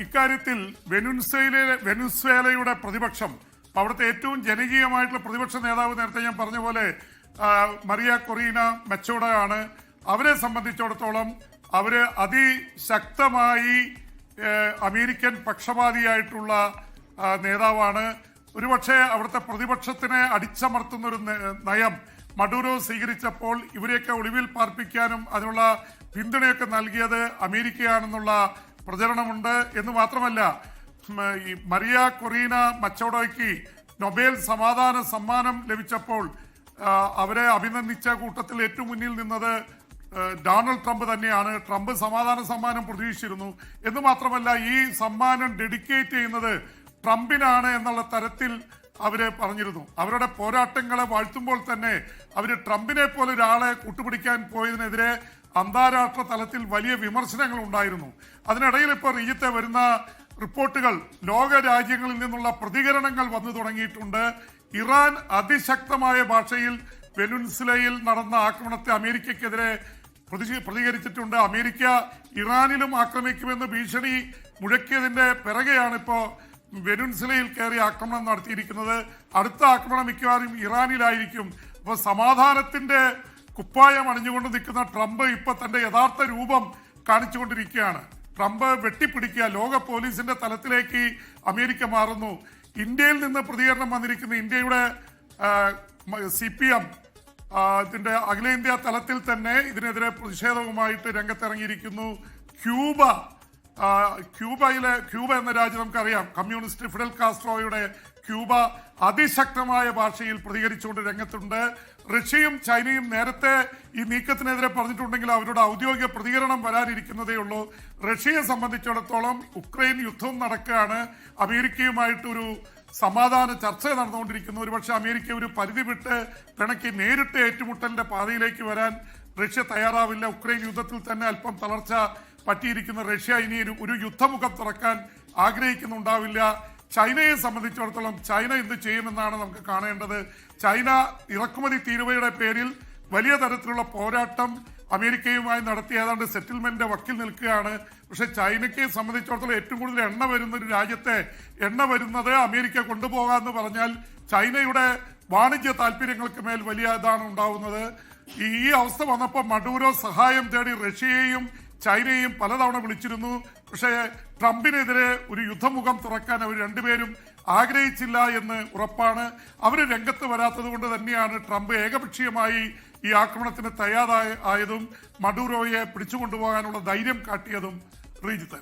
ഇക്കാര്യത്തിൽ വെനുസ്വേലയുടെ പ്രതിപക്ഷം, അവിടുത്തെ ഏറ്റവും ജനകീയമായിട്ടുള്ള പ്രതിപക്ഷ നേതാവ് നേരത്തെ ഞാൻ പറഞ്ഞ പോലെ മറിയ കൊറീന മെച്ചോഡ ആണ്. അവരെ സംബന്ധിച്ചിടത്തോളം അവര് അതിശക്തമായി അമേരിക്കൻ പക്ഷപാതിയായിട്ടുള്ള നേതാവാണ്. ഒരുപക്ഷെ അവിടുത്തെ പ്രതിപക്ഷത്തിനെ അടിച്ചമർത്തുന്ന ഒരു നയം മഡൂറോ സ്വീകരിച്ചപ്പോൾ ഇവരെയൊക്കെ ഒളിവിൽ പാർപ്പിക്കാനും അതിനുള്ള പിന്തുണയൊക്കെ നൽകിയത് അമേരിക്കയാണെന്നുള്ള പ്രചരണമുണ്ട്. എന്ന് മാത്രമല്ല, ഈ മറിയ കൊറീന മച്ചോഡോയ്ക്ക് നൊബേൽ സമാധാന സമ്മാനം ലഭിച്ചപ്പോൾ അവരെ അഭിനന്ദിച്ച കൂട്ടത്തിൽ ഏറ്റവും മുന്നിൽ നിന്നത് ഡൊണാൾഡ് ട്രംപ് തന്നെയാണ്. ട്രംപ് സമാധാന സമ്മാനം പ്രതീക്ഷിച്ചിരുന്നു. എന്ന് മാത്രമല്ല, ഈ സമ്മാനം ഡെഡിക്കേറ്റ് ചെയ്യുന്നത് ട്രംപിനാണ് എന്നുള്ള തരത്തിൽ അവര് പറഞ്ഞിരുന്നു. അവരുടെ പോരാട്ടങ്ങളെ വാഴ്ത്തുമ്പോൾ തന്നെ അവര് ട്രംപിനെ പോലെ ഒരാളെ കൂട്ടുപിടിക്കാൻ പോയതിനെതിരെ അന്താരാഷ്ട്ര തലത്തിൽ വലിയ വിമർശനങ്ങൾ ഉണ്ടായിരുന്നു. അതിനിടയിൽ ഇപ്പോൾ ഈജിപ്തിൽ വരുന്ന റിപ്പോർട്ടുകൾ, ലോക രാജ്യങ്ങളിൽ നിന്നുള്ള പ്രതികരണങ്ങൾ വന്നു തുടങ്ങിയിട്ടുണ്ട്. ഇറാൻ അതിശക്തമായ ഭാഷയിൽ വെനുസ്വേലയിൽ നടന്ന ആക്രമണത്തെ അമേരിക്കയ്ക്കെതിരെ പ്രതികരിച്ചിട്ടുണ്ട്. അമേരിക്ക ഇറാനിലും ആക്രമിക്കുമെന്ന് ഭീഷണി മുഴക്കിയതിന്റെ പിറകെയാണ് ഇപ്പോൾ വെനുസ്വേലയിൽ കയറി ആക്രമണം നടത്തിയിരിക്കുന്നത്. അടുത്ത ആക്രമണം മിക്കവാറും ഇറാനിലായിരിക്കും. അപ്പോൾ സമാധാനത്തിന്റെ കുപ്പായം അണിഞ്ഞുകൊണ്ട് നിൽക്കുന്ന ട്രംപ് ഇപ്പൊ തന്റെ യഥാർത്ഥ രൂപം കാണിച്ചുകൊണ്ടിരിക്കുകയാണ്. ട്രംപ് വെട്ടിപ്പിടിക്കുക, ലോക പോലീസിന്റെ തലത്തിലേക്ക് അമേരിക്ക മാറുന്നു. ഇന്ത്യയിൽ നിന്ന് പ്രതികരണം വന്നിരിക്കുന്ന ഇന്ത്യയുടെ CPM ഇതിന്റെ അഖിലേന്ത്യാ തലത്തിൽ തന്നെ ഇതിനെതിരെ പ്രതിഷേധവുമായിട്ട് രംഗത്തിറങ്ങിയിരിക്കുന്നു. ക്യൂബ എന്ന രാജ്യം നമുക്കറിയാം, കമ്മ്യൂണിസ്റ്റ് ഫിഡൽ കാസ്ട്രോയുടെ ക്യൂബ അതിശക്തമായ ഭാഷയിൽ പ്രതികരിച്ചുകൊണ്ട് രംഗത്തുണ്ട്. റഷ്യയും ചൈനയും നേരത്തെ ഈ നീക്കത്തിനെതിരെ പറഞ്ഞിട്ടുണ്ടെങ്കിൽ അവരുടെ ഔദ്യോഗിക പ്രതികരണം വരാനിരിക്കുന്നതേ ഉള്ളൂ. റഷ്യയെ സംബന്ധിച്ചിടത്തോളം ഉക്രൈൻ യുദ്ധം നടക്കുകയാണ്. അമേരിക്കയുമായിട്ടൊരു സമാധാന ചർച്ച നടന്നുകൊണ്ടിരിക്കുന്നു. ഒരുപക്ഷെ അമേരിക്ക ഒരു പരിധി വിട്ട് പിണക്കി നേരിട്ട് ഏറ്റുമുട്ടലിന്റെ പാതയിലേക്ക് വരാൻ റഷ്യ തയ്യാറാവില്ല. ഉക്രൈൻ യുദ്ധത്തിൽ തന്നെ അല്പം തളർച്ച പറ്റിയിരിക്കുന്ന റഷ്യ ഇനി ഒരു യുദ്ധമുഖം തുറക്കാൻ ആഗ്രഹിക്കുന്നുണ്ടാവില്ല. ചൈനയെ സംബന്ധിച്ചിടത്തോളം ചൈന എന്ത് ചെയ്യുമെന്നാണ് നമുക്ക് കാണേണ്ടത്. ചൈന ഇറക്കുമതി തീരുവയുടെ പേരിൽ വലിയ തരത്തിലുള്ള പോരാട്ടം അമേരിക്കയുമായി നടത്തി ഏതാണ്ട് സെറ്റിൽമെന്റ് വക്കിൽ നിൽക്കുകയാണ്. പക്ഷെ ചൈനയ്ക്ക് സംബന്ധിച്ചിടത്തോളം ഏറ്റവും കൂടുതൽ എണ്ണ വരുന്ന ഒരു രാജ്യത്തെ എണ്ണ വരുന്നത് അമേരിക്ക കൊണ്ടുപോകാമെന്ന് പറഞ്ഞാൽ ചൈനയുടെ വാണിജ്യ താല്പര്യങ്ങൾക്ക് മേൽ വലിയ ഇതാണ് ഉണ്ടാവുന്നത്. ഈ അവസ്ഥ വന്നപ്പോൾ മഡൂറോ സഹായം തേടി റഷ്യയെയും ചൈനയെയും പലതവണ വിളിച്ചിരുന്നു. പക്ഷേ ട്രംപിനെതിരെ ഒരു യുദ്ധമുഖം തുറക്കാൻ അവർ രണ്ടുപേരും ആഗ്രഹിച്ചില്ല എന്ന് ഉറപ്പാണ്. അവർ രംഗത്ത് വരാത്തത് കൊണ്ട് തന്നെയാണ് ട്രംപ് ഏകപക്ഷീയമായി ഈ ആക്രമണത്തിന് തയ്യാറായതും മഡൂറോയെ പിടിച്ചുകൊണ്ടുപോകാനുള്ള ധൈര്യം കാട്ടിയതും. റീജിത്ത്.